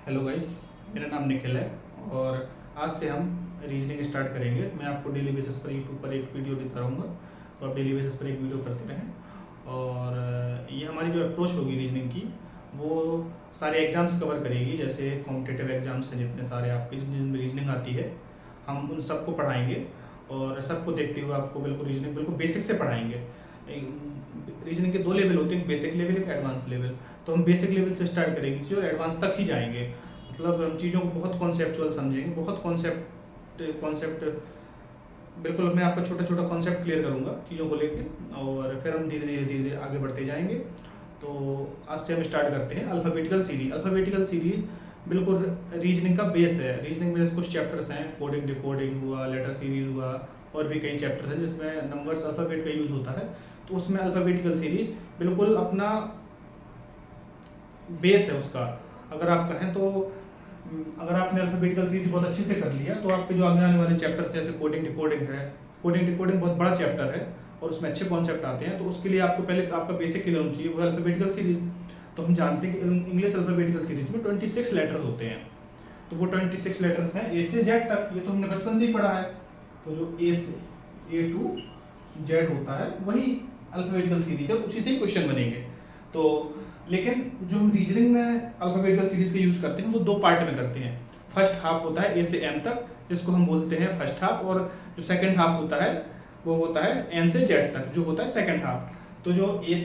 Hello guys, मेरा नाम निखिल है और आज से हम रीजनिंग स्टार्ट करेंगे। मैं आपको डेली बेसिस पर यूट्यूब पर एक वीडियो देता रहूँगा, तो आप डेली बेसिस पर एक वीडियो करते रहें। और ये हमारी जो अप्रोच होगी रीजनिंग की, वो सारे एग्ज़ाम्स कवर करेगी। जैसे कॉम्पिटिटिव एग्ज़ाम्स हैं जितने सारे आपके जिनमें रीजनिंग आती है, हम उन सबको पढ़ाएंगे और सबको देखते हुए आपको बिल्कुल रीजनिंग बिल्कुल बेसिक से पढ़ाएंगे। रीजनिंग के दो लेवल होते हैं, बेसिक लेवल एक एडवांस लेवल। तो हम बेसिक लेवल से स्टार्ट करेंगे चीज़ और एडवांस तक ही जाएंगे। मतलब हम चीज़ों को बहुत कॉन्सेप्चुअल समझेंगे, बहुत कॉन्सेप्ट बिल्कुल मैं आपका छोटा छोटा कॉन्सेप्ट क्लियर करूँगा चीज़ों को लेके, और फिर हम धीरे धीरे आगे बढ़ते जाएंगे। तो आज से हम स्टार्ट करते हैं अल्फ़ाबेटिकल सीरीज। अल्फ़ाबेटिकल सीरीज बिल्कुल रीजनिंग का बेस है। रीजनिंग में कुछ चैप्टर्स हैं, कोडिंग डिकोडिंग हुआ, लेटर सीरीज हुआ, और भी कई चैप्टर हैं जिसमें नंबर्स अल्फ़ाबेट का यूज़ होता है। तो उसमें अल्फ़ाबेटिकल सीरीज बिल्कुल अपना बेस है उसका। अगर आप कहें तो अगर आपने अल्फ़ाबेटिकल सीरीज बहुत अच्छे से कर लिया तो आपके जो आगे आने वाले चैप्टर्स जैसे कोडिंग डिकोडिंग है, कोडिंग डिकोडिंग बहुत बड़ा चैप्टर है और उसमें अच्छे कॉन्सेप्ट आते हैं। तो उसके लिए आपको पहले आपका बेसिक क्लियर होना चाहिए, वो अल्फ़ाबेटिकल सीरीज। तो हम जानते हैं कि इंग्लिश अल्फ़ाबेटिकल सीरीज में 26 लेटर होते हैं। तो वो 26 लेटर्स हैं ए से जेड तक, ये तो हमने बचपन से ही पढ़ा है। तो जो ए से ए टू जेड होता है वही अल्फ़ाबेटिकल सीरीज है, उसी से ही क्वेश्चन बनेंगे। तो लेकिन जो हम रीजनिंग में अल्फ़ाबेटिकल सीरीज के यूज़ करते हैं वो दो पार्ट में करते हैं। फर्स्ट हाफ होता है ए से एम तक, जिसको हम बोलते हैं फर्स्ट हाफ, और जो सेकंड हाफ होता है वो होता है एन से जेड तक, जो होता है सेकंड हाफ। तो जो ए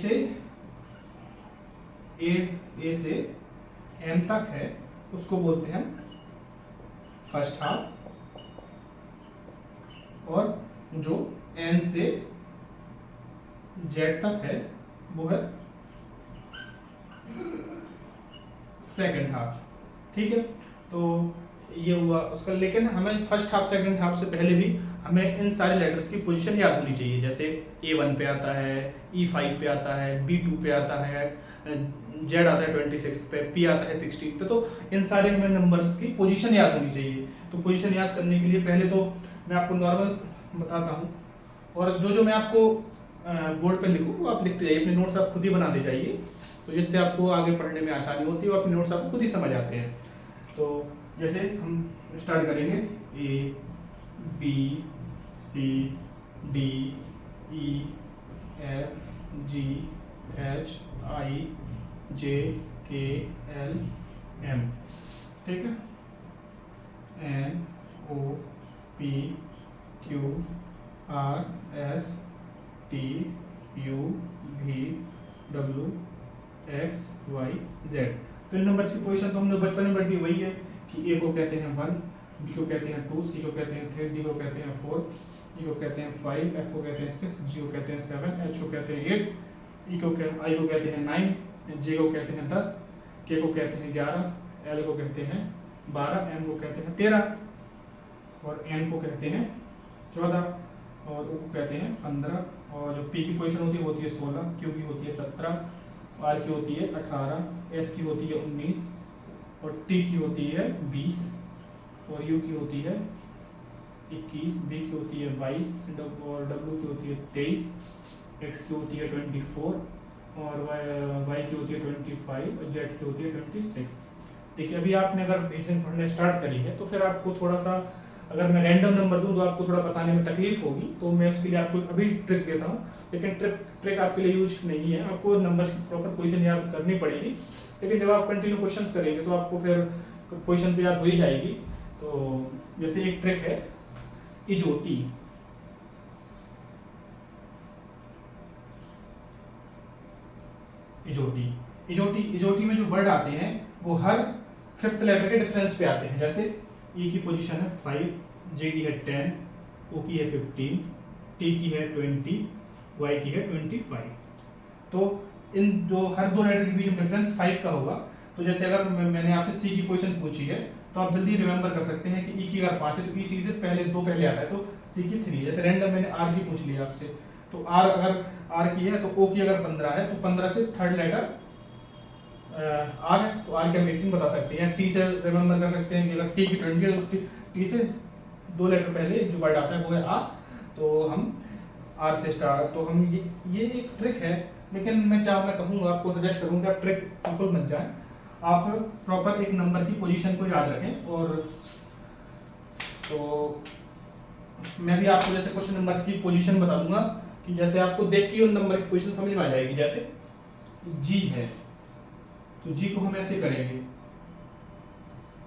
से एम तक है उसको बोलते हैं फर्स्ट हाफ, और जो एन से जेड तक है वो है सेकंड हाफ। ठीक है, तो ये हुआ उसका। लेकिन हमें फर्स्ट हाफ सेकंड हाफ से पहले भी हमें इन सारे लेटर्स की पोजीशन याद होनी चाहिए। जैसे A1 पे आता है, E5 पे आता है, B2 पे आता है, Z आता है 26 पे, P आता है 16 पे। तो इन सारे हमें नंबर्स की पोजीशन याद होनी चाहिए। तो पोजीशन याद करने के लिए पहले तो मैं आपको नॉर्मल बताता हूँ, और जो मैं आपको बोर्ड पे लिखूँ वो आप लिखते जाइए, अपने नोट्स आप खुद ही बनाते जाइए, तो जिससे आपको आगे पढ़ने में आसानी होती है और अपने नोट्स आपको खुद ही समझ आते हैं। तो जैसे हम स्टार्ट करेंगे A B C D E F G H I J K L M, ठीक है, N O P Q R S T U V W X Y Z। तो इन नंबर्स की पोजीशन तो हमने बचपन में पढ़ी वही है कि ए को कहते हैं 1, बी को कहते हैं 2, सी को कहते हैं 3, डी को कहते हैं 4, ई को कहते हैं 5, एफ को कहते हैं 6, जी को कहते हैं 7, एच को कहते हैं 8, आई को कहते हैं 9, जे को कहते हैं 10, के को कहते हैं 11, एल को कहते हैं 12, एम को कहते हैं 13, और एन को कहते हैं 14, और ओ को कहते हैं 15, और जो पी की पोजीशन होती है 16, क्यू की होती है 17, आर की होती है 18, एस की होती है 19, और टी की होती है 20, और यू की होती है 21, बी की होती है 22, और डब्ल्यू की होती है 23, एक्स की होती है 24, और वाई की होती है 25, और जेड की होती है 26। देखिए अभी आपने अगर रीजनिंग पढ़ने स्टार्ट करी है तो फिर आपको थोड़ा सा, अगर मैं रैंडम नंबर दूं तो आपको थोड़ा बताने में तकलीफ होगी, तो मैं उसके लिए आपको अभी ट्रिक देता हूँ। लेकिन ट्रिक आपके लिए यूज नहीं है, आपको नंबर्स की प्रॉपर पोजीशन याद करनी पड़ेगी। लेकिन जब आप कंटिन्यू क्वेश्चंस करेंगे तो आपको फिर पोजीशन तो याद हो ही जाएगी। तो जैसे एक ट्रिक है इजोटी। इजोटी में जो वर्ड आते हैं वो हर फिफ्थ लेटर के डिफरेंस पे आते हैं। जैसे ई की पोजीशन है 5, जे की है 10, ओ की है 15, टी की है 20, वाई की है 25। तो इन दो हर दो लेटर के बीच में डिफरेंस 5 का होगा। तो जैसे अगर मैंने आपसे सी की पोजीशन पूछी है तो आप जल्दी रिमेंबर कर सकते हैं कि ई की अगर 5 है तो ई सी से पहले पहले आता है, तो सी की 3। जैसे रैंडम मैंने आर की पूछ लिया आपसे, तो आर अगर आर की है तो ओ की अगर 15 है तो 15 से थर्ड लेटर आर है, तो आर की हम 18 बता सकते हैं। टी से रिमेंबर कर सकते हैं कि अगर टी की 20 है तो टी से 2 लेटर पहले जो वर्ड आता है वो है आर, तो हम आर से स्टार्ट। तो हम ये एक ट्रिक है, लेकिन मैं कहूँगा आपको सजेस्ट करूँगा आप ट्रिक बिल्कुल मत जाए। आप प्रॉपर एक नंबर की पोजीशन को याद रखें। और तो मैं भी आपको जैसे क्वेश्चन नंबर्स की पोजीशन बता दूंगा कि जैसे आपको देख के उन नंबर की पोजीशन समझ में आ जाएगी। जैसे जी है तो जी को हम ऐसे करेंगे,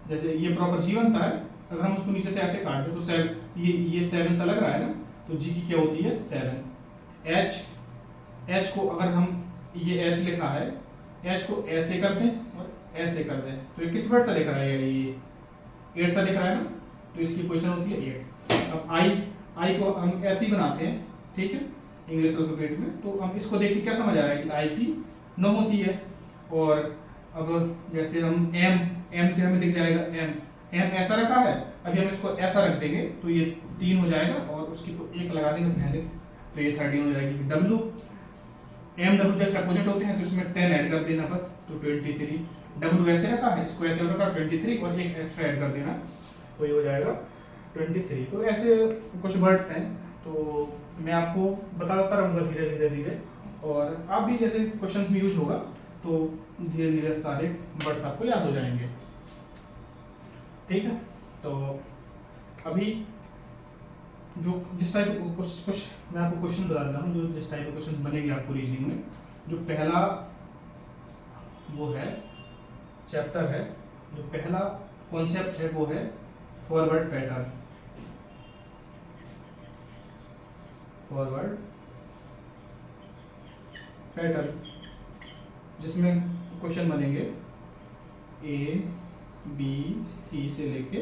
जैसे ये प्रॉपर जी बनता है, अगर हम उसको नीचे से ऐसे काट दें तो ये 7 सा लग रहा है ना, तो जी की क्या होती है 7। एच को अगर हम ये एच लिखा है, एच को ऐसे कर दें और ऐसे कर दें तो ये किस वर्ड सा दिख रहा है, ये 8 सा दिख रहा है ना, तो इसकी पोजीशन होती है 8। अब आई को हम ऐसे ही बनाते हैं, ठीक है, इंग्लिश अल्फाबेट में। तो हम इसको देख के क्या समझ आ रहा है कि आई की 9 होती है। और अब जैसे हम एम से हमें दिख जाएगा एम ऐसा रखा है, अभी हम इसको ऐसा रख देंगे तो ये 3 हो जाएगा और उसकी एक लगा देंगे पहले तो ये 13 हो जाएगी। W M W just opposite होते हैं तो इसमें 10 ऐड कर देना बस, तो 23। डब्ल्यू ऐसे रखा है, इसको ऐसे रखा 23 और एक एक्स्ट्रा ऐड कर देना तो ये हो जाएगा 23। तो ऐसे कुछ वर्ड्स हैं, तो मैं आपको बताता रहूँगा धीरे धीरे धीरे, और आप भी जैसे क्वेश्चंस में यूज होगा तो धीरे धीरे सारे वर्ड्स आपको याद हो जाएंगे, ठीक है। तो अभी जो जिस टाइप कुछ मैं आपको क्वेश्चन बता देता हूँ, जो जिस टाइप के क्वेश्चन बनेंगे आपको रीजनिंग में। जो पहला वो है चैप्टर है, जो पहला कॉन्सेप्ट है वो है फॉरवर्ड पैटर्न। फॉरवर्ड पैटर्न जिसमें क्वेश्चन बनेंगे ए बी सी से लेके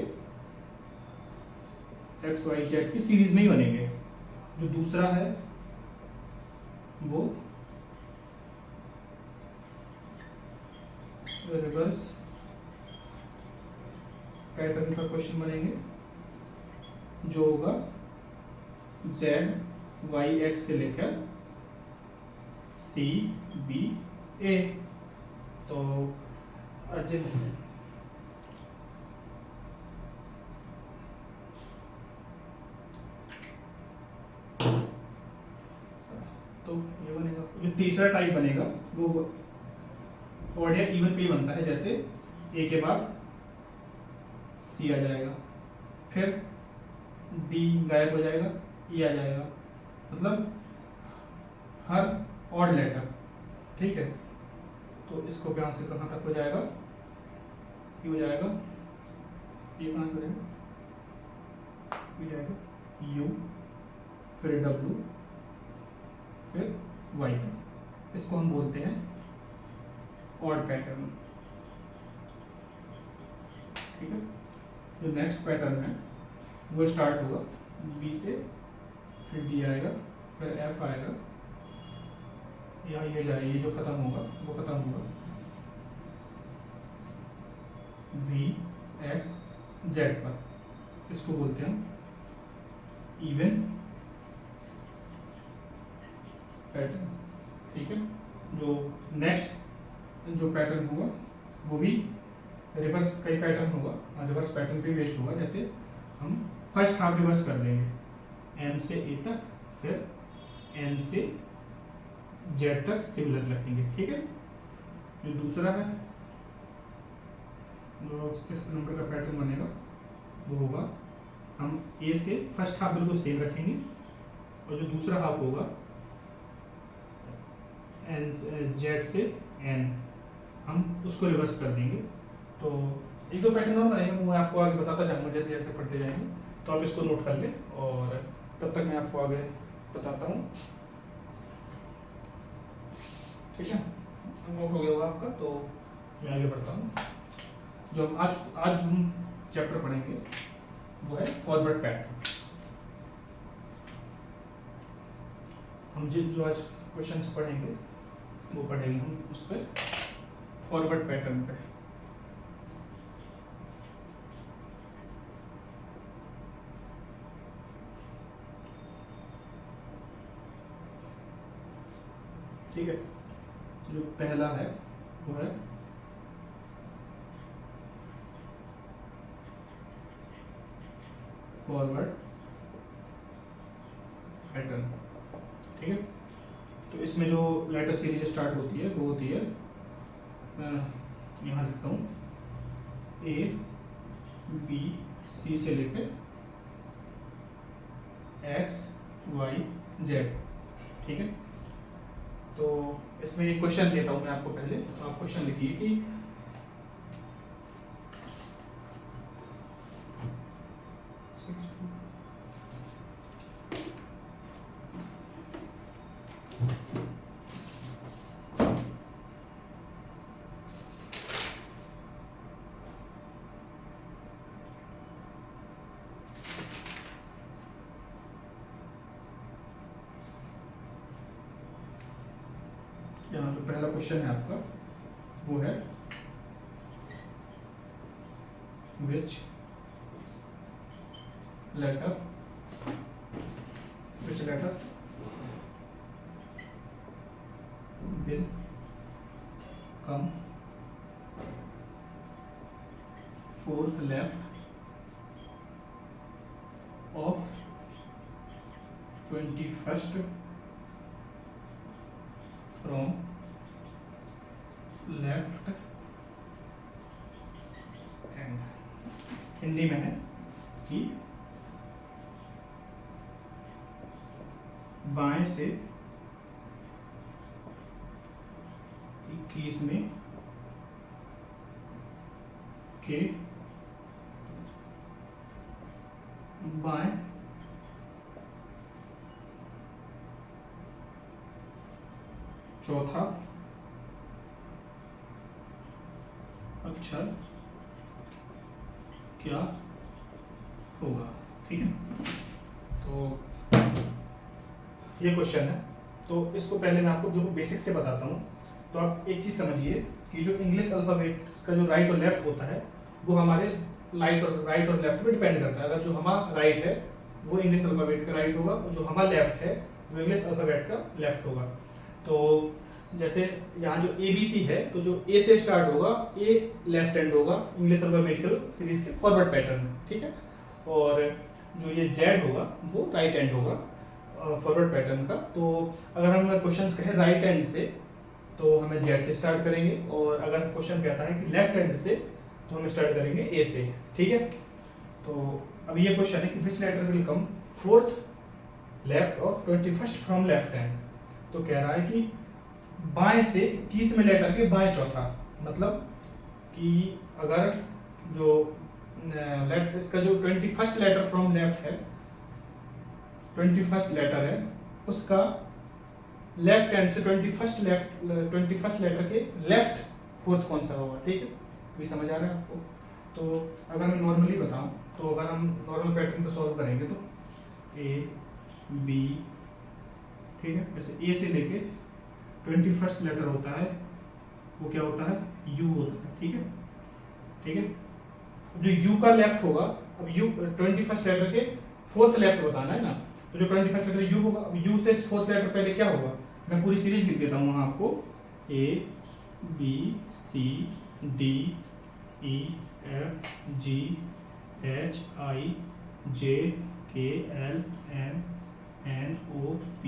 एक्स वाई जेड की सीरीज में ही बनेंगे। जो दूसरा है वो रिवर्स पैटर्न का क्वेश्चन बनेंगे, जो होगा जेड वाई एक्स से लेकर सी बी ए। तो ये बनेगा। जो तीसरा टाइप बनेगा वो ऑड या इवन पे ही बनता है, जैसे ए के बाद सी आ जाएगा, फिर डी गायब हो जाएगा, ई आ जाएगा, मतलब हर ऑड लेटर, ठीक है। तो इसको कहाँ से कहाँ तक हो जाएगा, ये हो जाएगा, ये कहाँ से हो जाएगा यू, फिर डब्ल्यू, फिर वाई तक। इसको हम बोलते हैं ऑड पैटर्न, ठीक है। जो नेक्स्ट पैटर्न है वो स्टार्ट होगा बी से, फिर डी आएगा, फिर एफ आएगा, यहाँ ये जाए, ये जो खत्म होगा वो खत्म होगा वी एक्स जेड पर। इसको बोलते हैं इवन पैटर्न, ठीक है। जो नेक्स्ट जो पैटर्न होगा वो भी रिवर्स का ही पैटर्न होगा, रिवर्स पैटर्न पे बेस्ड होगा। जैसे हम फर्स्ट हाफ रिवर्स कर देंगे एम से ए तक, फिर एन से जेड तक सिमिलर रखेंगे, ठीक है। जो दूसरा है, जो 6th नंबर का पैटर्न बनेगा वो होगा हम ए से फर्स्ट हाफ बिल्कुल सेम रखेंगे, और जो दूसरा हाफ होगा एन जेड से एन, हम उसको रिवर्स कर देंगे। तो एक दो पैटर्न और बनेंगे, वो मैं आपको आगे बताता जाऊंगा जैसे जैसे पढ़ते जाएंगे, तो आप इसको नोट कर लें, और तब तक मैं आपको आगे बताता हूँ, ठीक है। नोट हो गया होगा आपका, तो मैं आगे बढ़ता हूँ। जो हम आज हम चैप्टर पढ़ेंगे वो है फॉरवर्ड पैटर्न। हम जो आज क्वेश्चंस पढ़ेंगे वो पढ़ेंगे हम उस पर फॉरवर्ड पैटर्न पे। ठीक है, जो पहला है वो है फॉरवर्ड पैटर्न, ठीक है। तो इसमें जो लेटर सीरीज स्टार्ट होती है वो होती है यहाँ लिखता हूँ A B C से लेकर X Y Z, ठीक है। तो इसमें एक क्वेश्चन देता हूँ मैं आपको पहले, तो आप क्वेश्चन लिखिए कि यहाँ जो पहला क्वेश्चन है आपका वो है which letter will come fourth left of 21st from left hand. Hindi में है कि बाएं से 21 में के बाएं चौथा अक्षर क्या होगा, ठीक है। तो ये क्वेश्चन है, तो इसको पहले मैं आपको बिल्कुल बेसिक से बताता हूँ। तो आप एक चीज़ समझिए कि जो इंग्लिश अल्फ़ाबेट्स का जो राइट और लेफ्ट होता है वो हमारे राइट और लेफ्ट पे डिपेंड करता है। अगर जो हमारा राइट है वो इंग्लिश अल्फ़ाबेट का राइट होगा, और जो हमारा लेफ्ट है वो इंग्लिश अल्फ़ाबेट का लेफ्ट होगा। तो जैसे यहाँ जो ABC है, तो जो A से स्टार्ट होगा A लेफ्ट हैंड होगा इंग्लिश अल्फ़ाबेटिकल सीरीज के फॉरवर्ड पैटर्न में, ठीक है। और जो ये Z होगा वो राइट हैंड होगा फॉरवर्ड पैटर्न का। तो अगर हम क्वेश्चंस कहें राइट हैंड से तो हमें Z से स्टार्ट करेंगे, और अगर क्वेश्चन कहता है कि लेफ्ट हैंड से तो हम स्टार्ट करेंगे A से, ठीक है। तो अब ये क्वेश्चन है कि which letter will come fourth left of 21st from left hand. तो कह रहा है कि बाएं से 21वें लेटर के बाएं चौथा, मतलब कि अगर जो इसका जो 21st लेटर फ्रॉम लेफ्ट है, 21st लेटर है उसका लेफ्ट हैंड से 21st लेटर के लेफ्ट फोर्थ कौन सा होगा, ठीक है। भी समझ आ रहा है आपको। तो अगर मैं नॉर्मली बताऊं, तो अगर हम नॉर्मल पैटर्न पे सॉल्व करेंगे तो A B, ठीक है। जैसे A से लेके 21st लेटर होता है वो क्या होता है, U होता है, ठीक है, ठीक है। जो U का लेफ्ट होगा, अब U 21st लेटर के फोर्थ लेफ्ट बताना है ना, तो जो 21st लेटर U होगा, अब U से फोर्थ लेटर पहले क्या होगा, मैं पूरी सीरीज लिख देता हूँ आपको, A B C D E F G H I J K L M N O P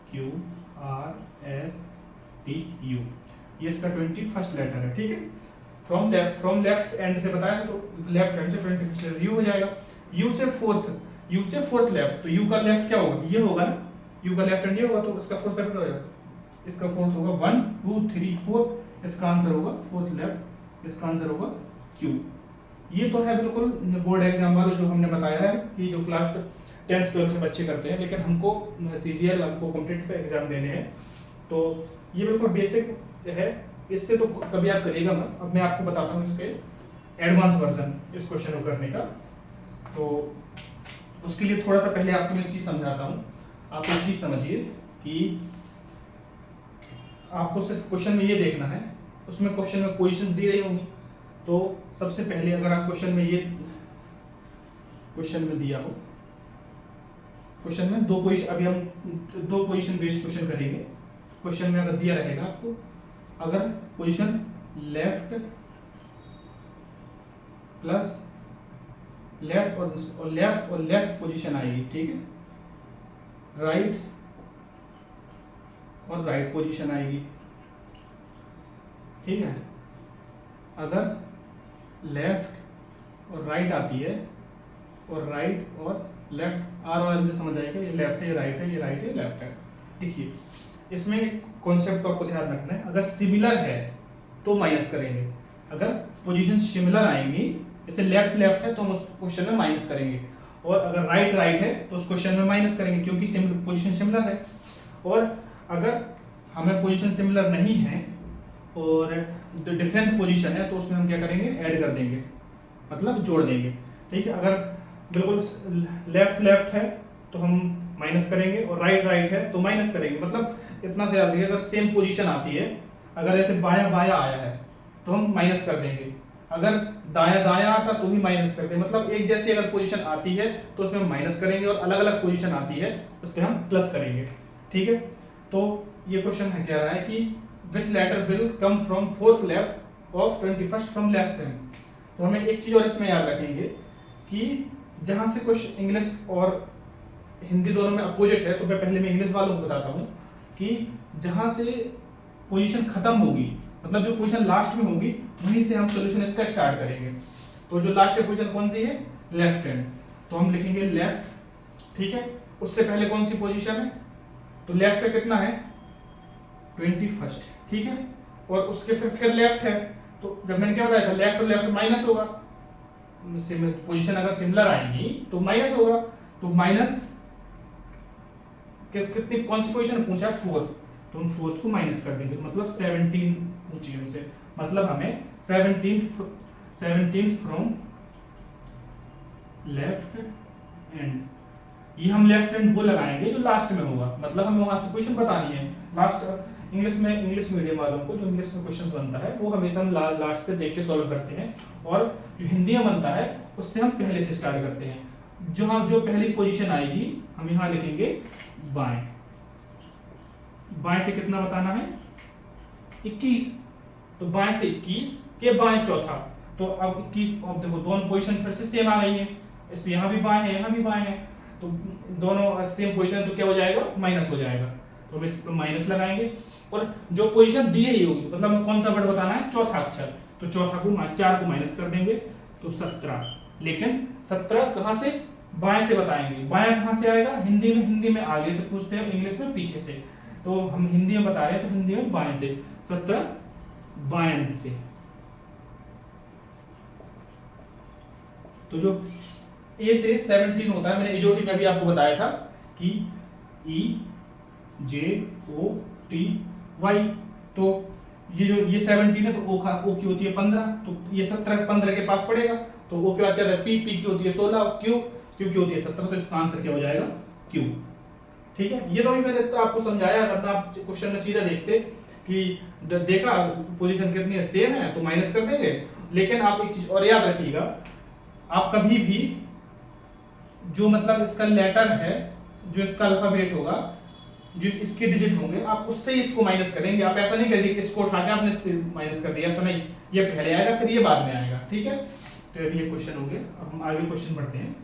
Q R S T U, ये इसका 21st लेटर है, ठीक है। फ्रॉम लेफ्ट एंड से बताया तो लेफ्ट हैंड से 21st लेटर U हो जाएगा। U से फोर्थ लेफ्ट, तो U का लेफ्ट क्या होगा, ये होगा ना, U का लेफ्ट हैंड ये होगा, तो इसका फोर्थ लेफ्ट हो जाएगा, इसका फोर्थ होगा 1 2 3 4, इसका आंसर होगा फोर्थ लेफ्ट, इसका आंसर होगा Q। ये तो है बिल्कुल बोर्ड एग्जाम वाला जो हमने बताया है कि जो क्लास 10th 12th में बच्चे करते हैं, लेकिन हमको CGL हमको कॉम्पिटिटिव एग्जाम देने हैं, तो ये बिल्कुल बेसिक है, इससे तो कभी आप करिएगा मत। अब मैं आपको बताता हूँ इसके एडवांस वर्जन इस क्वेश्चन को करने का। तो उसके लिए थोड़ा सा पहले आपको मैं एक चीज़ समझाता हूँ। आप एक चीज़ समझिए कि आपको सिर्फ क्वेश्चन में ये देखना है, उसमें क्वेश्चन में पोजीशंस दी रही होंगी। तो सबसे पहले अगर आप क्वेश्चन में दिया हो, क्वेश्चन में दो पोजीशन, अभी हम दो पोजीशन बेस्ड क्वेश्चन करेंगे। क्वेश्चन में अगर दिया रहेगा आपको, अगर पोजीशन लेफ्ट प्लस लेफ्ट और लेफ्ट पोजीशन आएगी, ठीक है, राइट और राइट पोजीशन आएगी, ठीक है। अगर लेफ्ट और राइट आती है, और राइट और लेफ्ट, आर और एल से समझ आएगा, ये लेफ्ट है, ये राइट है, ये राइट है, ये लेफ्ट है। देखिए इसमें कॉन्सेप्ट को आपको ध्यान रखना है, अगर सिमिलर है तो माइनस करेंगे, अगर पोजीशन सिमिलर आएंगी, जैसे लेफ्ट लेफ्ट है तो हम उस क्वेश्चन में माइनस करेंगे, और अगर राइट राइट है तो उस क्वेश्चन में माइनस करेंगे क्योंकि पोजीशन सिमिलर है। और अगर हमें पोजीशन सिमिलर नहीं है और डिफरेंट पोजीशन है तो उसमें हम क्या करेंगे, ऐड कर देंगे, मतलब जोड़ देंगे। ठीक है, अगर बिल्कुल लेफ्ट लेफ्ट है तो हम माइनस करेंगे, और राइट राइट है तो माइनस करेंगे। मतलब इतना से याद रखिए, अगर सेम पोजीशन आती है, अगर ऐसे बायां बायां आया है तो हम माइनस कर देंगे, अगर दायां दायां आता तो भी माइनस कर देंगे। मतलब एक जैसी अगर पोजीशन आती है तो उसमें हम माइनस करेंगे, और अलग अलग पोजीशन आती है उस पर हम प्लस करेंगे। ठीक है, तो ये क्वेश्चन है कह रहा है कि which letter will come from fourth left of 21st from left hand. तो हमें एक चीज और इसमें याद रखेंगे कि जहां से कुछ इंग्लिश और हिंदी दोनों में अपोजिट है, तो मैं पहले मैं इंग्लिश वालों को बताता हूँ कि जहां से पोजीशन खत्म होगी, मतलब जो पोजीशन लास्ट में होगी, वहीं से हम सॉल्यूशन इसका स्टार्ट करेंगे। तो जो लास्ट पोजीशन कौन सी है, लेफ्ट हैंड, तो हम लिखेंगे लेफ्ट। ठीक है, उससे पहले कौन सी पोजीशन है, तो लेफ्ट पे कितना है, 21st। ठीक है, और उसके फिर लेफ्ट है, तो जब मैंने क्या बताया था, लेफ्ट और लेफ्ट माइनस होगा, पोजीशन अगर सिमिलर आएंगी तो माइनस होगा, तो माइनस कितनी कौन सी पोजीशन पूछा, फोर्थ, तो हम फोर्थ को माइनस कर देंगे, मतलब 17 पूछी है उनसे, मतलब हमें 17 फ्रॉम लेफ्ट एंड, ये हम लेफ्ट हैंड वो लगाएंगे जो लास्ट में होगा, मतलब हमें वहां से क्वेश्चन बतानी है। लास्ट इंग्लिश मीडियम वालों को जो इंग्लिश में क्वेश्चन बनता है वो हमेशा हम लास्ट से देख के सॉल्व करते हैं, और जो हिंदी में बनता है उससे हम पहले से स्टार्ट करते हैं। जो पहली पोजीशन आएगी हम यहाँ लिखेंगे बाएं, बाएं से कितना बताना है, 21, तो बाएं से 21 के बाएं चौथा, तो अब 21, अब देखो दोनों पोजीशन फिर से सेम आ गई है, इस यहाँ भी बाएं है, यहाँ भी बाएं है, तो दोनों सेम पोजीशन, तो क्या हो जाएगा, माइनस हो जाएगा, तो हम इस पर माइनस लगाएंगे। और जो पोजीशन दी ही होगी, मतलब हमें कौन सा वर्ड बताना है, चौथा अक्षर, तो चौथा को 4 को माइनस कर देंगे, तो 17। लेकिन 17 कहां से, बाएं से बताएंगे, बायां कहां से आएगा, हिंदी में आगे से पूछते हैं, इंग्लिश में पीछे से, तो हम हिंदी में बता रहे हैं तो हिंदी में बाएं से, 17 बाएं से। तो जो ए से 17 होता है, मैंने एजोटी में भी आपको बताया था कि EJOTY, तो ये 17 है, तो ओ की होती है 15, तो ये 17 15 के पास पड़ेगा, तो ओ के बाद क्या है, पी की होती है 16, क्यू की होती है 17, तो इसका आंसर क्या हो जाएगा, क्यू। ठीक है, ये तो अभी मैंने तो आपको समझाया, अगर आप क्वेश्चन में सीधा देखते कि देखा पोजीशन कितनी है, सेम है, तो माइनस कर देंगे। लेकिन आप एक चीज और याद रखिएगा, आप कभी भी जो मतलब इसका लेटर है, जो इसका अल्फाबेट होगा, जो इसके डिजिट होंगे, आप उससे इसको माइनस करेंगे। आप ऐसा नहीं करेंगे इसको उठा के आपने इससे माइनस कर दिया, ऐसा नहीं, ये पहले आएगा फिर ये बाद में आएगा। ठीक है, तो अभी ये क्वेश्चन हो गया, अब हम आगे क्वेश्चन पढ़ते हैं।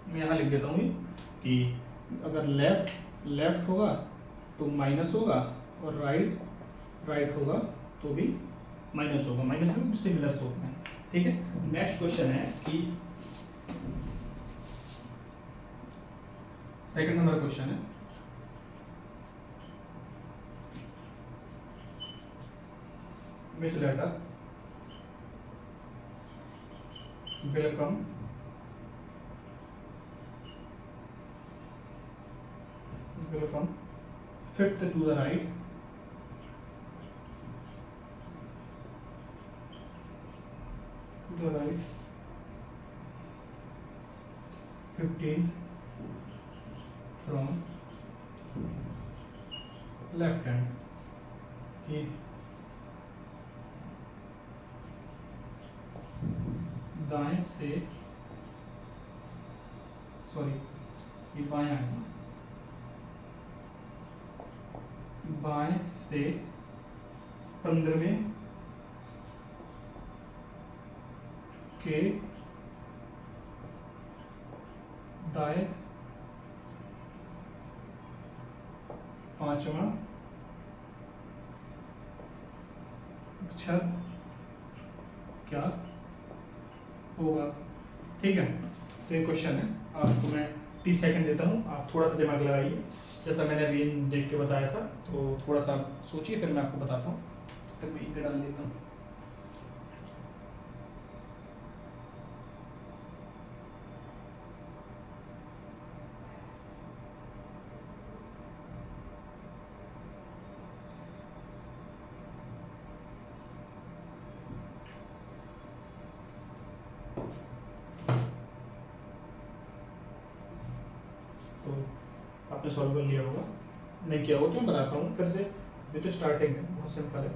मैं यहाँ लिख देता हूँ कि अगर लेफ्ट होगा तो माइनस होगा, और राइट होगा तो भी माइनस होगा, माइनस में सिमिलर होते हैं। ठीक है, नेक्स्ट क्वेश्चन है कि सेकंड नंबर क्वेश्चन है, which letter will come fifth to the right, to the right, 15th from left hand, कि दाएं से, सॉरी ये बाएं आएगा, बाएं से 15वें के दाएं, पांचवा अक्षर क्या होगा। ठीक है, तो ये क्वेश्चन है, आपको मैं 30 सेकंड देता हूँ, आप थोड़ा सा दिमाग लगाइए, जैसा मैंने अभी देख के बताया था, तो थोड़ा सा सोचिए, फिर मैं आपको बताता हूँ। तब तक मैं इंक डाल लेता हूँ। तो आपने सॉल्व कर लिया होगा, नहीं किया होगा तो मैं बताता हूँ फिर से। ये तो स्टार्टिंग है, बहुत सिंपल है।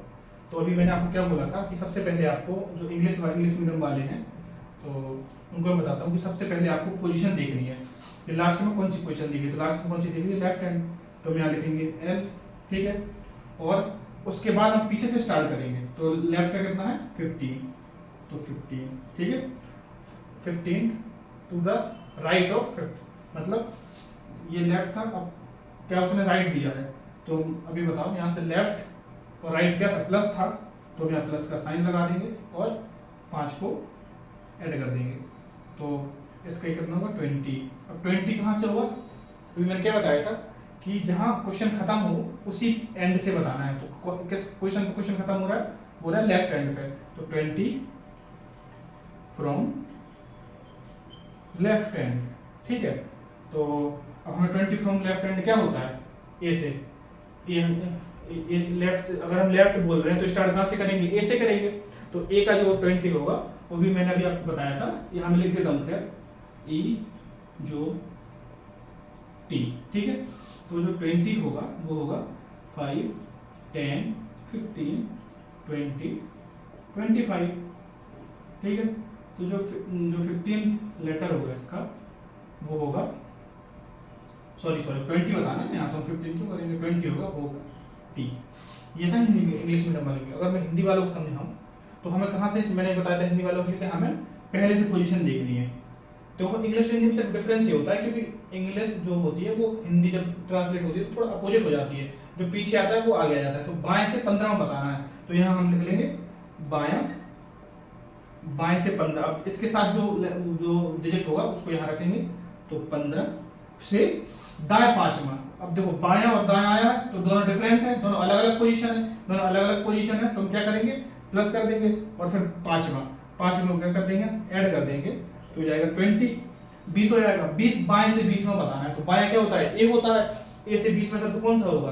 तो अभी मैंने आपको क्या बोला था कि सबसे पहले आपको जो इंग्लिश मीडियम वाले हैं तो उनको मैं बताता हूँ कि सबसे पहले आपको पोजीशन देखनी है कि लास्ट में कौन सी पोजीशन दी गई। तो लास्ट में कौन सी दी गई, लेफ्ट हैंड, तो हम यहाँ लिखेंगे एल। ठीक है, और उसके बाद हम पीछे से स्टार्ट करेंगे। तो लेफ्ट का कितना है 15, तो 15। ठीक है, 15 to the right of 5th, मतलब ये लेफ्ट था, अब क्या उसने राइट दिया है, तो अभी बताओ यहाँ से लेफ्ट और राइट क्या था, प्लस था, तो हम यहाँ प्लस का साइन लगा देंगे और 5 को ऐड कर देंगे। तो इसका कितना होगा 20। अब 20 कहाँ से होगा, अभी मैंने क्या बताया था कि जहाँ क्वेश्चन खत्म हो उसी एंड से बताना है। तो किस पोजीशन पे क्वेश्चन खत्म हो रहा है, हो रहा है लेफ्ट एंड पे, तो 20 फ्रॉम लेफ्ट एंड। ठीक है, तो अब हमें 20 फ्रॉम लेफ्ट हैंड क्या होता है, ए से। ए लेफ्ट से, अगर हम लेफ्ट बोल रहे हैं तो स्टार्ट कहाँ से करेंगे, ए से करेंगे। तो ए का जो 20 होगा वो भी मैंने अभी आपको बताया था, यहाँ मैं लिख देता हूँ खैर, ई जो टी। ठीक है, तो जो 20 होगा वो होगा 5, 10, 15, 20, 25। ठीक है, तो जो 15 लेटर होगा इसका वो होगा, सॉरी 20 बताना है, यहाँ तो हम 15 क्यों करेंगे, 20 होगा वो होगा टी। ये था हिंदी में, इंग्लिश मीडियम वाले के। अगर मैं हिंदी वालों को समझाऊँ तो हमें कहाँ से, मैंने बताया था हिंदी वालों के लिए हमें पहले से पोजीशन देखनी है। तो इंग्लिश हिंदी में सिर्फ डिफरेंस ये होता है क्योंकि इंग्लिश जो होती है वो हिंदी जब ट्रांसलेट होती है तो थोड़ा अपोजिट हो जाती है, जो पीछे आता है वो आगे आ जाता है। तो बाएं से 15 बताना है, तो यहाँ हम लिख लेंगे बायां, बाएं से 15। अब इसके साथ जो डिजिट होगा उसको यहाँ रखेंगे, तो 15 से दाएं 5वां। अब देखो बायां और दायां आया है तो दोनों डिफरेंट है, दोनों अलग अलग पोजीशन है, दोनों अलग अलग पोजीशन है, तो हम क्या करेंगे प्लस कर देंगे और फिर 5 में क्या कर देंगे ऐड कर देंगे, तो हो जाएगा 20, 20 हो जाएगा। 20 बाएं से 20 में बताना है, तो बायां क्या होता है ए होता है, ए से 20 में से तो कौन सा होगा,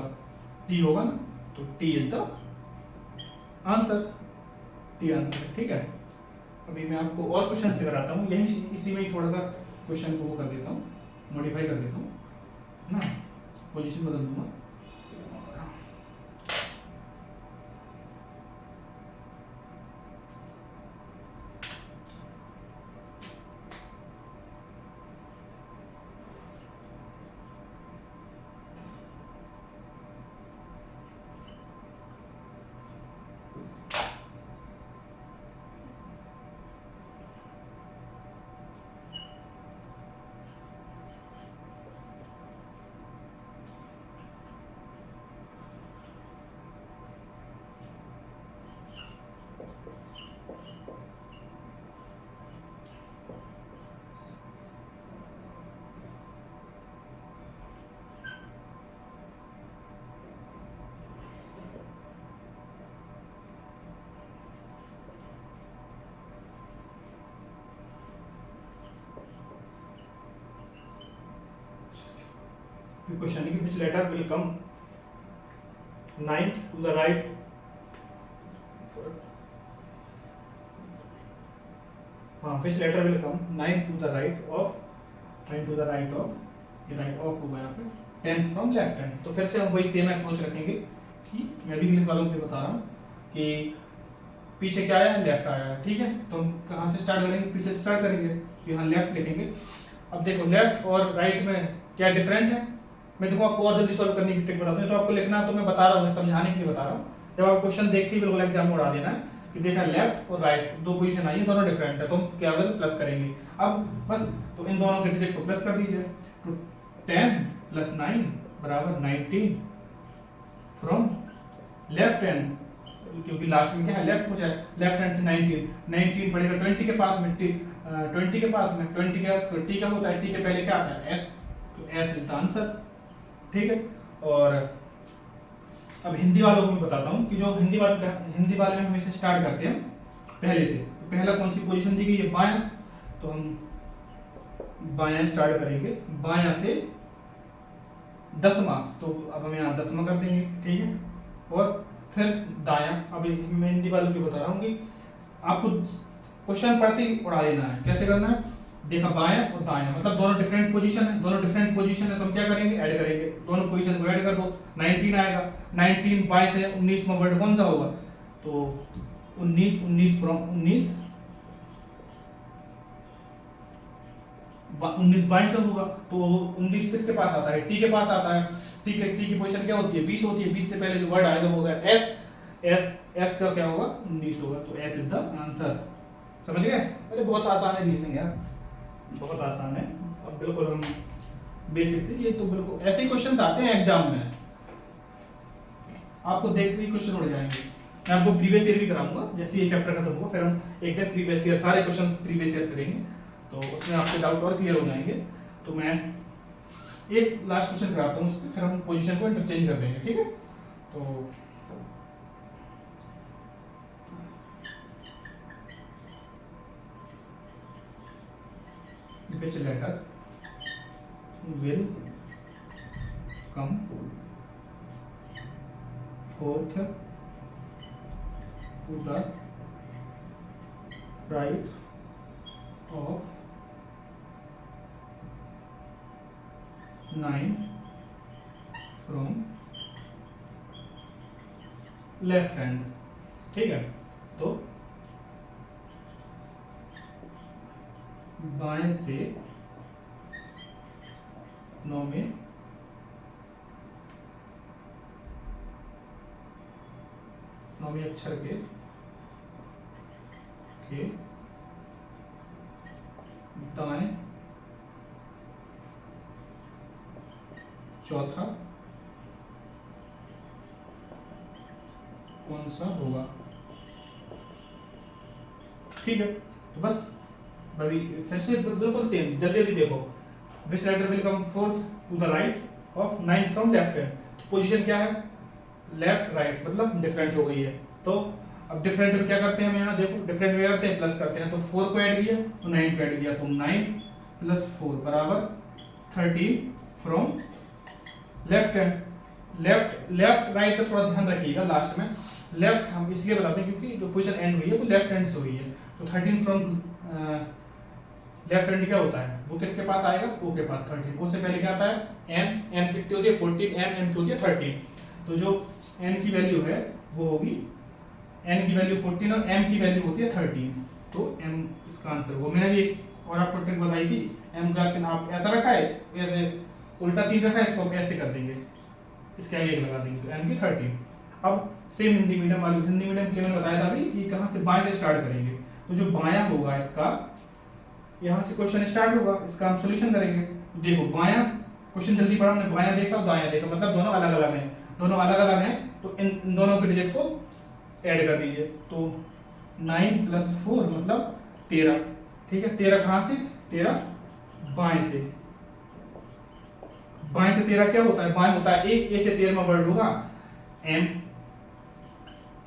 टी होगा ना, तो T is the answer, T answer. ठीक है, अभी मैं आपको और क्वेश्चन से कराता हूँ, यही इसी में ही थोड़ा सा क्वेश्चन को वो कर देता हूँ, मॉडिफाई कर देता हूँ ना, पोजीशन बदल दूंगा। क्वेश्चन है कि which letter will come 9th to the right, हाँ which letter will come 9th to the right of, 9 to the right of, ये right of होगा यहाँ पे, 10th from left hand। तो फिर से हम वही सेम अप्रोच रखेंगे कि मैं भी इंग्लिश वालों को बता रहा हूँ कि पीछे क्या आया है, लेफ्ट आया है। ठीक है, तो हम कहाँ से स्टार्ट करेंगे, पीछे से स्टार्ट करेंगे, तो यहाँ लेफ्ट लिखेंगे। अब देखो लेफ्ट और राइट में क्या डिफरेंट है, मैं देखो आपको और जल्दी सॉल्व करने की ट्रिक बताता हूँ। तो आपको लिखना तो मैं बता रहा हूँ, मैं समझाने के लिए बता रहा हूँ। जब आप क्वेश्चन देख के बिल्कुल एग्जाम में उड़ा देना है कि देखा लेफ्ट और राइट दो पोजीशन आई है, दोनों डिफरेंट है, तो हम क्या करेंगे प्लस करेंगे। अब बस तो इन दोनों के डिजिट को प्लस कर दीजिए। तो 10 + 9 = 19 फ्रॉम लेफ्ट हैंड, क्योंकि लास्ट में क्या है लेफ्ट कुछ है, लेफ्ट हैंड से 19 पड़ेगा 20 के पास में, 20 के पास में 20 का स्क्वायर टी का होता है, टी के पहले क्या आता है s, तो s इज द आंसर। ठीक है। और अब हिंदी वालों को मैं बताता हूँ कि जो हिंदी वाले में हमेशा स्टार्ट करते हैं पहले से। तो पहला कौन सी पोजीशन दी गई है, बायां, तो हम बायां स्टार्ट करेंगे, बायां से 10वां, तो अब हम यहाँ 10वां कर देंगे। ठीक है। और फिर दायां, अब मैं हिंदी वालों की बता रहा हूँ कि आपको क्वेश्चन पढ़ते ही उड़ा देना है। कैसे करना है, देखा बायां और दायां मतलब दोनों डिफरेंट पोजीशन है, दोनों डिफरेंट पोजीशन है, तो हम क्या करेंगे ऐड करेंगे, दोनों पोजीशन को ऐड कर दो, 19 आएगा। 19 बाएं से 19वां वर्ड कौन सा होगा, तो 19 फ्रॉम 19 बाएं से होगा, तो 19 किसके पास आता है, टी के पास आता है। टी की पोजीशन क्या होती है, 20 होती है, 20 से पहले जो वर्ड आएगा वो होगा एस का क्या होगा 19 होगा, तो एस इज द आंसर। समझ गए। अरे बहुत आसान है रीजनिंग यार, बहुत आसान है। अब बिल्कुल हम बेसिक से, ये तो बिल्कुल ऐसे ही क्वेश्चंस आते हैं एग्जाम में, आपको देखते ही क्वेश्चन उड़ जाएंगे। मैं आपको प्रीवियस ईयर भी कराऊंगा, जैसे ये चैप्टर खत्म होगा फिर हम एक दिन प्रीवियस ईयर सारे क्वेश्चंस प्रीवियस ईयर करेंगे, तो उसमें आपके डाउट्स और क्लियर हो जाएंगे। तो मैं एक लास्ट क्वेश्चन कराता हूँ, उसमें फिर हम पोजीशन को इंटरचेंज कर देंगे। ठीक है। तो which letter will come fourth to the right of 9 from left hand। ठीक है। तो बाएं से 9वें अक्षर के दाएं चौथा कौन सा होगा। ठीक है। तो बस अभी फिर से बिल्कुल सेम, जल्दी जल्दी देखो। Which letter will come fourth to the right of 9 from left hand, तो पोजीशन क्या है लेफ्ट राइट, मतलब डिफरेंट हो गई है। तो अब डिफरेंट में क्या करते हैं, हम यहाँ देखो डिफरेंट में करते हैं प्लस करते हैं, तो 4 को ऐड किया तो 9 को ऐड किया, तो 9 + 4 = 13 from left hand. Left right का थोड़ा ध्यान रखिएगा लास्ट में, लेफ्ट हम इसलिए बताते हैं क्योंकि जो पोजीशन एंड हुई है वो लेफ्ट हैंड से हुई है। तो 13 फ्रॉम लेफ्ट हैंड क्या होता है, वो किसके पास आएगा, ओ के पास। 13 ओ से पहले क्या आता है एन कितनी होती है 14, एन की होती है 13, तो जो एन की वैल्यू है वो होगी, एन की वैल्यू 14 और एम की वैल्यू होती है 13, तो एम इसका आंसर होगा। मैंने भी एक और आपको ट्रिक बताई थी, एम का आप ऐसा रखा है, ऐसे उल्टा 3 रखा है, इसको आप ऐसे कर देंगे, इसके आगे 1 लगा देंगे, तो एम की 13। अब सेम हिंदी मीडियम वाली, हिंदी मीडियम के लिए मैंने बताया था अभी कि कहाँ से बाएं से स्टार्ट करेंगे, तो जो बायां होगा इसका, यहाँ से क्वेश्चन स्टार्ट होगा, इसका हम सॉल्यूशन करेंगे। देखो बायां क्वेश्चन जल्दी पढ़ा, हमने बायां देखा और दायां देखा, मतलब दोनों अलग अलग हैं, दोनों अलग अलग हैं, तो इन दोनों के डिजिट को ऐड कर दीजिए, तो 9 + 4 मतलब 13। ठीक है। 13 कहाँ से, 13 बाएं से, बाएं से 13 क्या होता है, बाएं होता है ए से 13वां वर्ड होगा एम,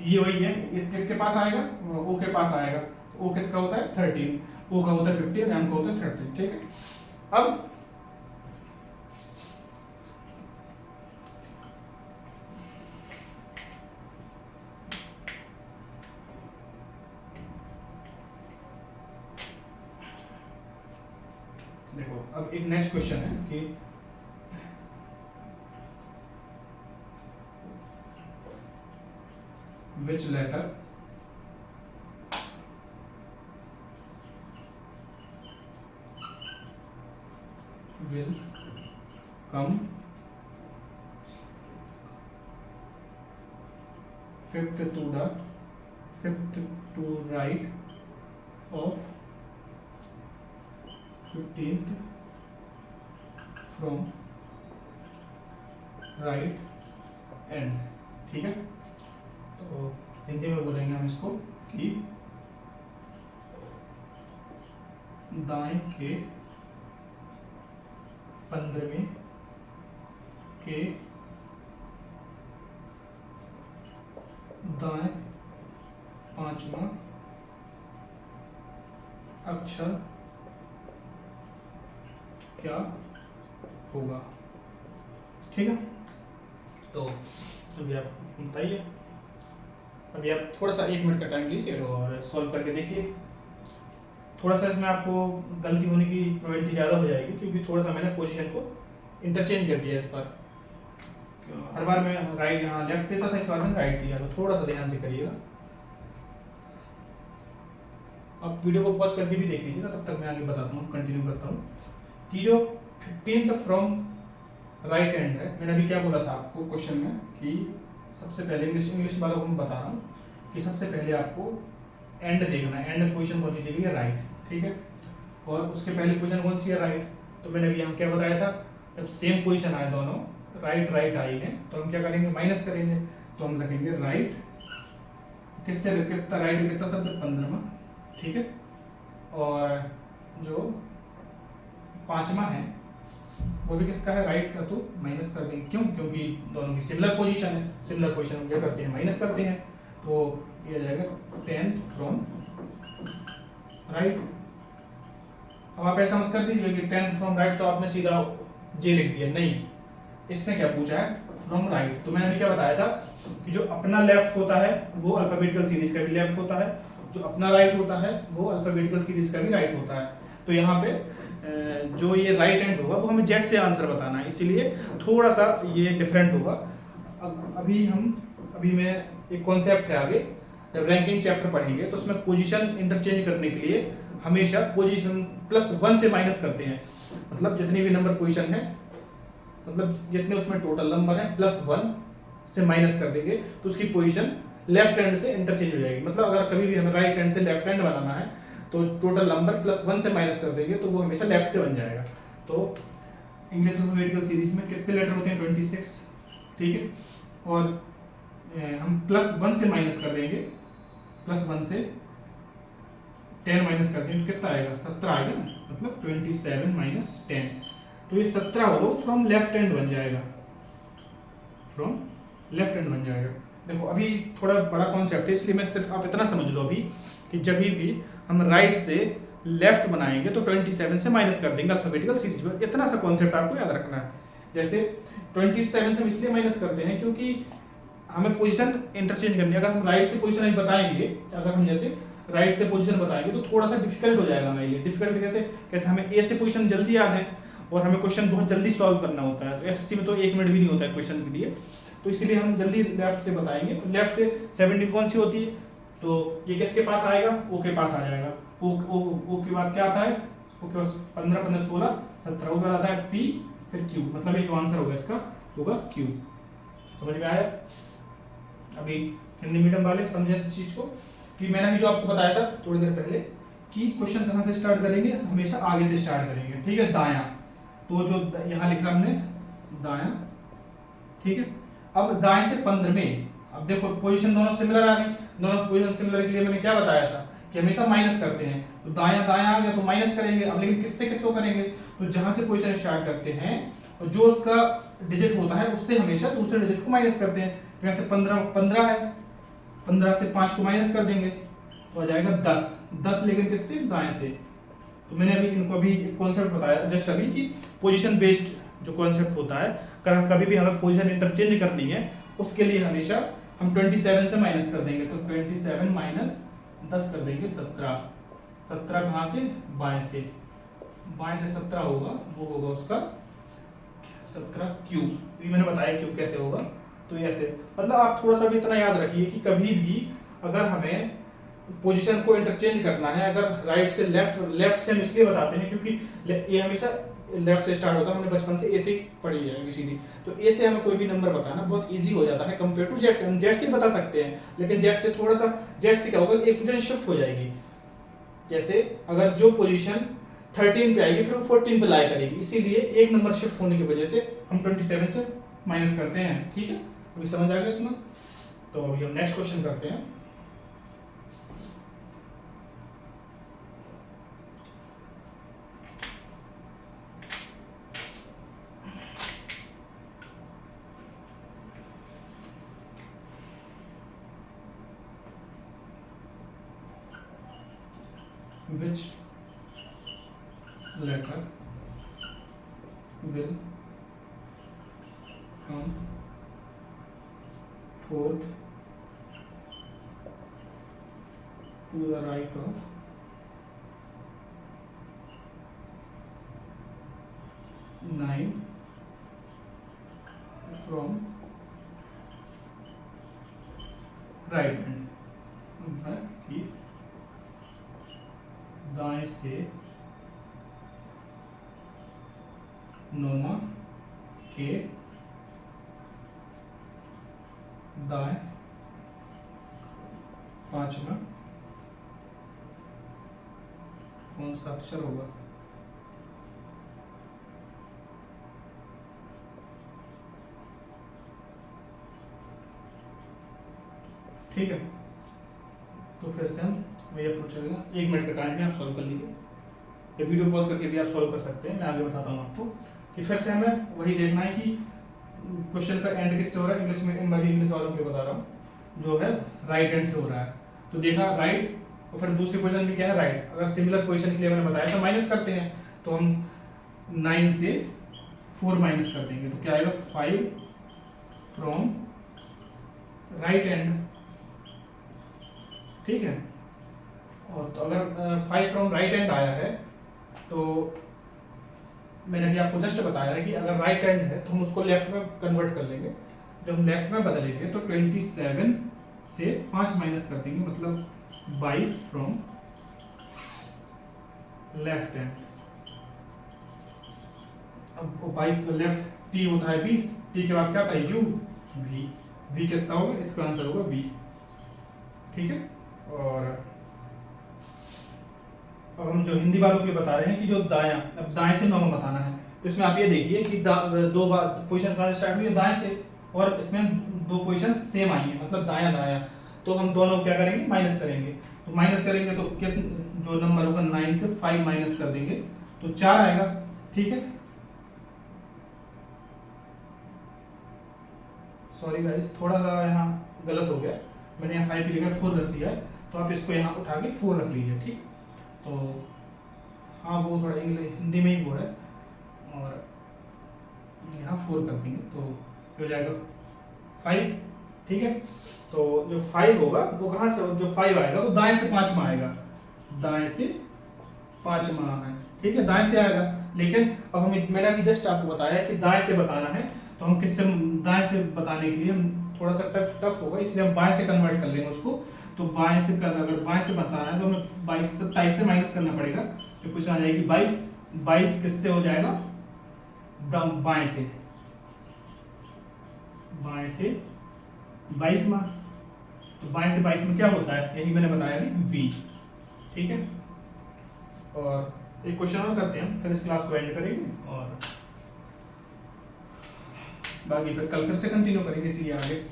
ये वही है, किसके पास आएगा, ओ के पास आएगा, ओ किसका होता है 13, ओ का होता है 15, एम का होता है 13। ठीक है। अब देखो, अब एक नेक्स्ट क्वेश्चन है कि which letter will come fifth to right of 15th from right and. ठीक है, तो हिंदी में बोलेंगे हम इसको कि दाएं के 15वें के दाएं 5वां अक्षर क्या होगा। ठीक है, तो अभी आप बताइए, अभी आप थोड़ा सा 1 मिनट का टाइम लीजिए और सॉल्व करके देखिए। थोड़ा सा इसमें आपको गलती होने की प्रोबेबिलिटी ज़्यादा हो जाएगी क्योंकि थोड़ा सा मैंने पोजीशन को इंटरचेंज कर दिया इस पर। हर बार मैं राइट यहाँ लेफ्ट देता था, इस बार मैंने राइट दिया, तो थोड़ा सा ध्यान से करिएगा। आप वीडियो को पॉज करके भी देख लीजिएगा, तब तक मैं आगे बताता हूँ, कंटिन्यू करता हूँ कि जो 15th फ्रॉम राइट एंड है, मैंने अभी क्या बोला था आपको क्वेश्चन में कि सबसे पहले इंग्लिश वालों को मैं बता रहा हूँ कि सबसे पहले आपको एंड देखना है, एंड पोजीशन कौन सी दी गई है, राइट। ठीक है, और उसके पहले पोजीशन कौन सी है, राइट। तो मैंने अभी यहाँ क्या बताया था, जब सेम पोजीशन आए दोनों राइट राइट आई है तो हम क्या करेंगे, माइनस करेंगे। तो हम रखेंगे राइट, किससे कितना राइट कितना शब्द, 15वां। ठीक है, और जो 5वां है वो भी किसका है, राइट का, तो माइनस कर देंगे। क्यों, क्योंकि दोनों की सिमिलर पोजीशन है, सिमिलर पोजीशन हम क्या करते हैं, माइनस करते हैं। तो ये आ जाएगा 10th फ्रॉम राइट। अब आप ऐसा मत कर दीजिए कि 10th फ्रॉम राइट तो आपने सीधा जे लिख दिया, नहीं, इसने क्या पूछा है, फ्रॉम राइट। तो मैंने अभी क्या बताया था कि जो अपना लेफ्ट होता है वो अल्फाबेटिकल सीरीज का भी लेफ्ट होता है, जो अपना राइट होता है वो अल्फाबेटिकल सीरीज का भी राइट होता है। तो यहाँ पे जो ये राइट हैंड होगा वो हमें जेड से आंसर बताना है, इसीलिए थोड़ा सा ये डिफरेंट होगा। अभी मैं एक कॉन्सेप्ट है आगे, जब रैंकिंग चैप्टर पढ़ेंगे तो उसमें पोजीशन इंटरचेंज करने के लिए हमेशा पोजीशन +1 से माइनस करते हैं। मतलब जितनी भी नंबर पोजीशन है, मतलब जितने उसमें टोटल नंबर है +1 से माइनस कर देंगे तो उसकी पोजीशन लेफ्ट हैंड से इंटरचेंज हो जाएगी। मतलब अगर कभी भी हमें राइट हैंड से लेफ्ट हैंड बनाना है तो टोटल नंबर +1 से माइनस कर देंगे तो वो हमेशा लेफ्ट से बन जाएगा। तो इंग्लिश अल्फाबेटिकल सीरीज में कितने लेटर होते हैं, 26। ठीक है, और हम +1 से माइनस कर देंगे, +1 से 10 माइनस कर देंगे तो कितना आएगा, 17 आएगा ना, मतलब 27 माइनस 10, तो ये 17 होगा, फ्रॉम लेफ्ट हैंड बन जाएगा, फ्रॉम लेफ्ट हैंड बन जाएगा। देखो अभी थोड़ा बड़ा कॉन्सेप्ट है, इसलिए मैं सिर्फ आप इतना समझ लो अभी कि जब भी हम राइट से लेफ्ट बनाएंगे तो 27 से माइनस कर देंगे अल्फाबेटिकल सीरीज में। इतना सा कॉन्सेप्ट आपको याद रखना है। जैसे 27 से हम इसलिए माइनस करते हैं क्योंकि हमें पोजीशन इंटरचेंज करनी है। अगर हम राइट से पोजीशन नहीं बताएंगे, अगर हम जैसे राइट से पोजीशन बताएंगे तो थोड़ा सा डिफिकल्ट हो जाएगा हमारे लिए। डिफिकल्ट कैसे हमें ए से पोजीशन जल्दी याद है और हमें क्वेश्चन बहुत जल्दी सॉल्व करना होता है। तो एसएससी में तो 1 मिनट भी नहीं होता है क्वेश्चन के लिए, तो इसलिए हम जल्दी लेफ्ट से बताएंगे। तो लेफ्ट से 17 कौन सी होती है, तो ये किसके पास आएगा, ओ के पास आ जाएगा। ओ के बाद क्या आता है, ओ के पास 15 15 16 17, वो बाद आता है पी, फिर क्यू, मतलब ये जो आंसर होगा इसका होगा क्यू। समझ में आया। अभी हिंदी मीडियम वाले समझे इस चीज को कि मैंने अभी जो आपको बताया था थोड़ी देर पहले कि क्वेश्चन कहाँ से स्टार्ट करेंगे, हमेशा आगे से स्टार्ट करेंगे। ठीक है, दायां, तो जो यहाँ लिखा हमने दायां, ठीक है। अब दाएं से 15वें, अब देखो पोजीशन दोनों सिमिलर आ गई, दोनों पोजीशन सिमिलर के लिए मैंने क्या बताया था कि हमेशा माइनस करते हैं। तो दायां दायां आ गया तो माइनस करेंगे। अब लेकिन किससे किसको करेंगे, तो जहां से पोजीशन स्टार्ट करते हैं और जो उसका डिजिट होता है उससे हमेशा दूसरे डिजिट को माइनस करते हैं। तो यहाँ से 15 है, 15 से 5 को माइनस कर देंगे तो आ जाएगा 10, लेकिन किससे, दाएं से। तो मैंने अभी इनको अभी कॉन्सेप्ट बताया जस्ट अभी कि पोजीशन बेस्ड जो कॉन्सेप्ट होता है, कभी भी हमें पोजीशन इंटरचेंज करनी है उसके लिए हमेशा हम 27 से माइनस कर देंगे। तो 27 माइनस 10 कर देंगे 17। 17 कहाँ से, बाएं से, बाएं से 17 होगा, वो होगा उसका 17 क्यू। ये मैंने बताया क्यू कैसे होगा। तो ऐसे मतलब आप थोड़ा सा भी इतना याद रखिए कि कभी भी अगर हमें पोजीशन को इंटरचेंज करना है, अगर राइट से लेफ्ट से हम इसलिए बताते हैं क्योंकि ये हमेशा लेफ्ट से स्टार्ट होता है। हमने बचपन से ए से पढ़ी है एबीसीडी, तो ए से हमें कोई भी नंबर बताना बहुत इजी हो जाता है कंपेयर टू जेड से। हम जेड से बता सकते हैं, लेकिन जेड से थोड़ा सा, जेड से क्या होगा, एक पोजीशन शिफ्ट हो जाएगी। जैसे अगर जो पोजीशन 13 पे आएगी, फिर वो 14 पे लाई करेगी, इसीलिए एक नंबर शिफ्ट होने की वजह से हम 27 से माइनस करते हैं। ठीक है, अभी समझ आ गया इतना? तो अभी हम नेक्स्ट क्वेश्चन करते हैं। Which letter will come fourth to the right of 9 from right hand? कि दाएं से 9 के दाएं 5वां कौन सा अक्षर होगा? ठीक है, तो फिर से हम वही अप्रोच चलेगा। 1 मिनट का टाइम है, आप सॉल्व कर लीजिए, या वीडियो पॉज करके भी आप सॉल्व कर सकते हैं। मैं आगे बताता हूँ आपको कि फिर से हमें वही देखना है कि क्वेश्चन का एंड किससे हो रहा है। इंग्लिश में मैं भी इंग्लिश वालों को बता रहा हूँ, जो है राइट हैंड से हो रहा है। तो देखा राइट, और फिर दूसरी पोजीशन भी क्या है राइट। अगर सिमिलर पोजीशन के लिए मैंने बताया तो माइनस करते हैं, तो हम 9 से 4 माइनस कर देंगे, तो क्या आएगा 5 फ्रॉम राइट हैंड। ठीक है, और तो अगर 5 फ्रॉम राइट हैंड आया है, तो मैंने अभी आपको जस्ट बताया है कि अगर राइट हैंड है तो हम उसको लेफ्ट में कन्वर्ट कर लेंगे। जब हम लेफ्ट में बदलेंगे तो 27 से 5 माइनस कर देंगे, मतलब 22 फ्रॉम लेफ्ट हैंड। अब 22 लेफ्ट टी होता है 20, टी के बाद क्या आता है यू, वी। वी कितना होगा? इसका आंसर होगा वी। ठीक है, और अब हम जो हिंदी वालों के लिए बता रहे हैं कि जो दायां, अब दाएं से 9 बताना है, तो इसमें आप ये देखिए कि दो बार पोजीशन कहाँ से स्टार्ट हुई है? दाएं से, और इसमें 2 पोजीशन सेम आई है, मतलब दायां दायां। तो हम दोनों क्या करेंगे? माइनस करेंगे। तो माइनस करेंगे तो जो नंबर होगा 9 से 5 माइनस कर देंगे तो 4 आएगा। ठीक है, सॉरी गाइस, थोड़ा सा यहाँ गलत हो गया, मैंने यहाँ 5 की जगह 4 रख लिया है, तो आप इसको यहाँ उठा के 4 रख लीजिए। ठीक, तो हाँ वो थोड़ा इंग्लिश हिंदी में ही वो है, और यहाँ 4 कर देंगे तो हो जाएगा 5। ठीक है, तो जो 5 होगा वो कहाँ से, जो 5 आएगा वो दाएं से 5 में आएगा, दाएं से 5 में आना है। ठीक है, दाएं से आएगा, लेकिन अब हम मैंने अभी जस्ट आपको बताया कि दाएं से बताना है, तो हम किससे दाएं से बताने के लिए हम थोड़ा सा टफ होगा, इसलिए हम बाएं से कन्वर्ट कर लेंगे उसको। तो बाएं से अगर बाएं से बताना है तो हमें 27 से माइनस करना पड़ेगा, तो कुछ आ जाएगी 22। 22 किससे हो जाएगा? बाएं से, बाएं से 22 में, तो बाएं से 22 में क्या होता है? यही मैंने बताया अभी, वी। ठीक है, और एक क्वेश्चन और करते हैं, फिर इस क्लास को एंड करेंगे, और बाकी फिर कल फिर से कंटिन्यू करेंगे इसीलिए आगे।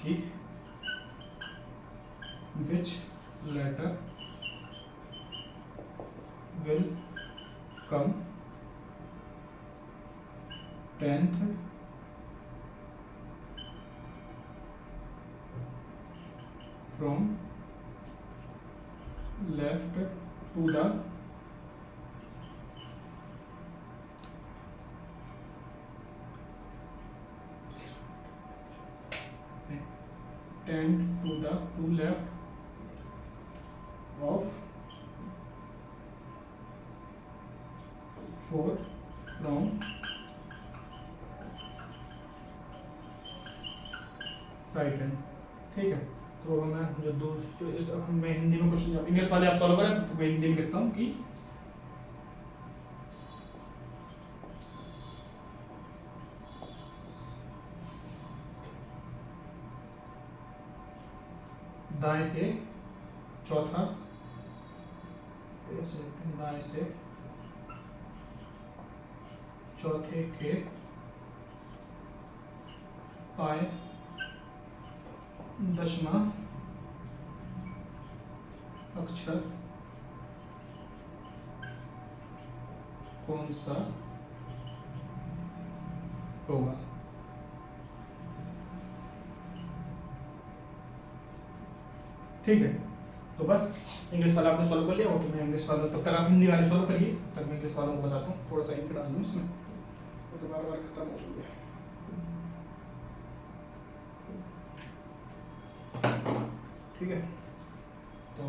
कि which letter will come 10th from left to the left of 4 from right hand. ठीक है, तो हमें जो मैं हिंदी में क्वेश्चन इंग्लिश वाले आप सॉल्व करें, तो मैं हिंदी में लिखता हूँ कि दाएं से चौथा, दाएं से चौथे के पाए दशमा अक्षर कौन सा होगा। ठीक है, तो बस इंग्लिश वाला आपने सॉल्व कर लिया। तो मैं इंग्लिश वाला, तब तक आप हिंदी वाले सॉल्व करिए, तब तक मैं इंग्लिश वालों को बताता हूँ। थोड़ा सा इंक डाल दूँ इसमें, तो बार बार खत्म हो गया। ठीक है, तो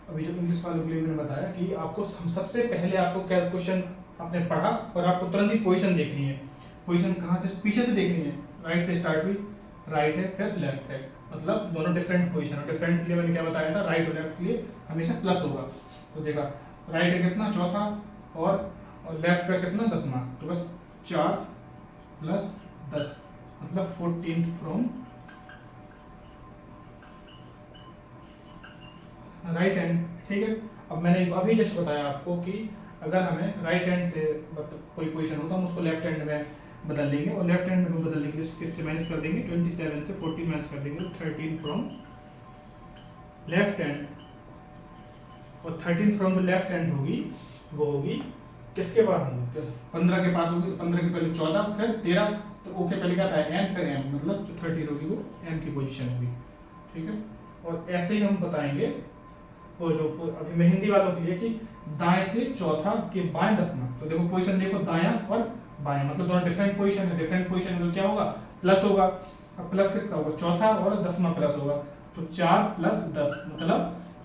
अभी जो इंग्लिश वाले के लिए मैंने बताया कि आपको सबसे पहले आपको क्या क्वेश्चन आपने पढ़ा और आपको तुरंत ही पोजीशन देखनी है। पोजीशन कहाँ से, पीछे से देखनी है। राइट से स्टार्ट हुई, राइट है फिर लेफ्ट है, मतलब दोनों डिफरेंट पोजीशन है। डिफरेंट के लिए मैंने क्या बताया था, राइट और लेफ्ट के लिए हमेशा प्लस होगा। तो देखा राइट है कितना, चौथा, और लेफ्ट का कितना, दसवां। तो बस 4 + 10 मतलब 14th फ्रॉम राइट हैंड। ठीक है, अब मैंने अभी जस्ट बताया आपको कि अगर हमें राइट हैंड से कोई पोजीशन हो तो हम उसको लेफ्ट हैंड में बदल लेंगे, और लेफ्ट हैंड में बदलने के लिए किससे माइनस कर देंगे, 27 से 14 माइनस कर देंगे, 13 फ्रॉम लेफ्ट हैंड। और 13 फ्रॉम जो लेफ्ट हैंड होगी वो होगी किसके बाद होगी, 15 के पास होगी। तो 15 के पहले 14, फिर 13, तो ओ के पहले क्या था, एन, फिर एम, मतलब जो 13 होगी वो एम की पोजीशन होगी। ठीक है, और ऐसे ही हम बताएंगे वो जो अभी मैं हिंदी वालों के लिए कि दाएं से चौथा के बाएं दसवां। तो देखो पोजीशन देखो, दायां और बायां, मतलब दोनों डिफरेंट पोजीशन है। डिफरेंट पोजीशन में क्या होगा, प्लस होगा। अब प्लस किसका होगा, चौथा और दसवां प्लस होगा। तो 4 + 10 मतलब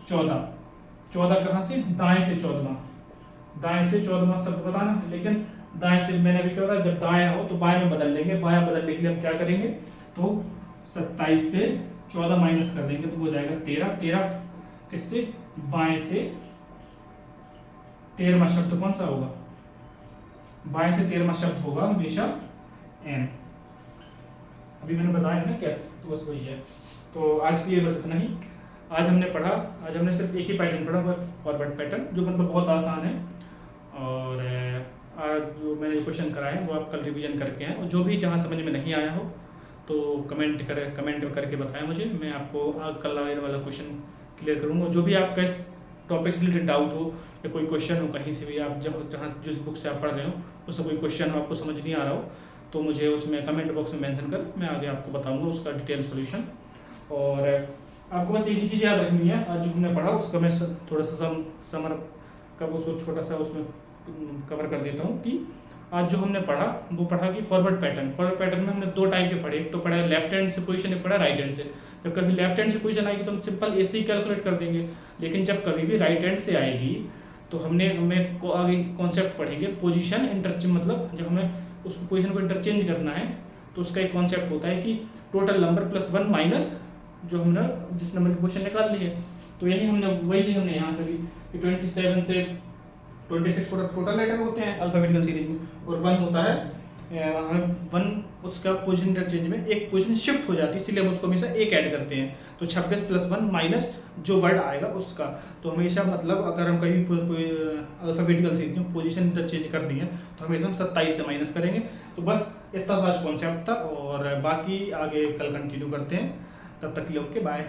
14। 14 कहाँ से, दाएं से 14वां। दाएं से 14वां शब्द बताना है, लेकिन दाएं से मैंने अभी क्या बताया, जब दायां हो तो बाएं में बदल लेंगे। बायां बदलने के लिए हम क्या करेंगे, तो 27 से 14 माइनस कर देंगे, तो हो जाएगा 13। 13 किससे, बाएं से। 13वां शब्द कौन सा होगा, बाएं से 13वां शब्द होगा हमेशा एम। अभी मैंने बताया ना कैसे, तो बस वही है। तो आज के लिए बस इतना ही। आज हमने सिर्फ एक ही पैटर्न पढ़ा, वो फॉरवर्ड पैटर्न, जो मतलब बहुत आसान है। और आज जो मैंने क्वेश्चन कराए हैं वो आप कल रिवीजन करके हैं, और जो भी जहाँ समझ में नहीं आया हो तो कमेंट करके बताएं मुझे। मैं आपको कल आने वाला क्वेश्चन क्लियर करूँगा। जो भी आपका इस टॉपिक से रिलेटेड डाउट हो या कोई क्वेश्चन हो कहीं से भी, आप जहाँ जिस बुक से आप पढ़ रहे हो उससे कोई क्वेश्चन हो आपको समझ नहीं आ रहा हो, तो मुझे उसमें कमेंट बॉक्स में मेंशन कर, मैं आगे आपको बताऊंगा उसका डिटेल सॉल्यूशन। और आपको बस एक ही चीज़ याद रखनी है, आज जो हमने पढ़ा उसका मैं थोड़ा सा समर का वो छोटा सा उसमें कवर कर देता हूँ कि आज जो हमने पढ़ा वो पढ़ा कि फॉरवर्ड पैटर्न में हमने 2 टाइप के पढ़े। एक तो पढ़ा लेफ्ट हैंड से पोजीशन, एक पढ़ा राइट हैंड से। जब कभी लेफ्ट हैंड से पोजीशन आएगी तो हम सिंपल ऐसे ही कैलकुलेट कर देंगे, लेकिन जब कभी भी राइट हैंड से आएगी तो हमें आगे कॉन्सेप्ट पढ़ेंगे पोजीशन इंटरचेंज। मतलब जब हमें उस पोजीशन को इंटरचेंज करना है तो उसका एक कॉन्सेप्ट होता है कि टोटल नंबर +1 माइनस जो हमने जिस नंबर की पोजीशन निकाल ली है। तो यही हमने वही चीज़ हमने यहाँ करी कि 27 से 26 टोटल लेटर होते हैं अल्फाबेटिकल सीरीज में, और 1 होता है हमें 1 उसका पोजीशन इंटरचेंज में एक पोजीशन शिफ्ट हो जाती है, इसलिए हम उसको हमेशा एक ऐड करते हैं। तो 26 + 1 माइनस जो वर्ड आएगा उसका। तो हमेशा मतलब अगर हम कहीं अल्फाबेटिकल सीरीज में पोजीशन इंटरचेंज करनी है तो हमेशा हम 27 से माइनस करेंगे। तो बस इतना सा कॉन्सेप्ट था, और बाकी आगे कल कंटिन्यू करते हैं। तब तक के लिए ओके बाय।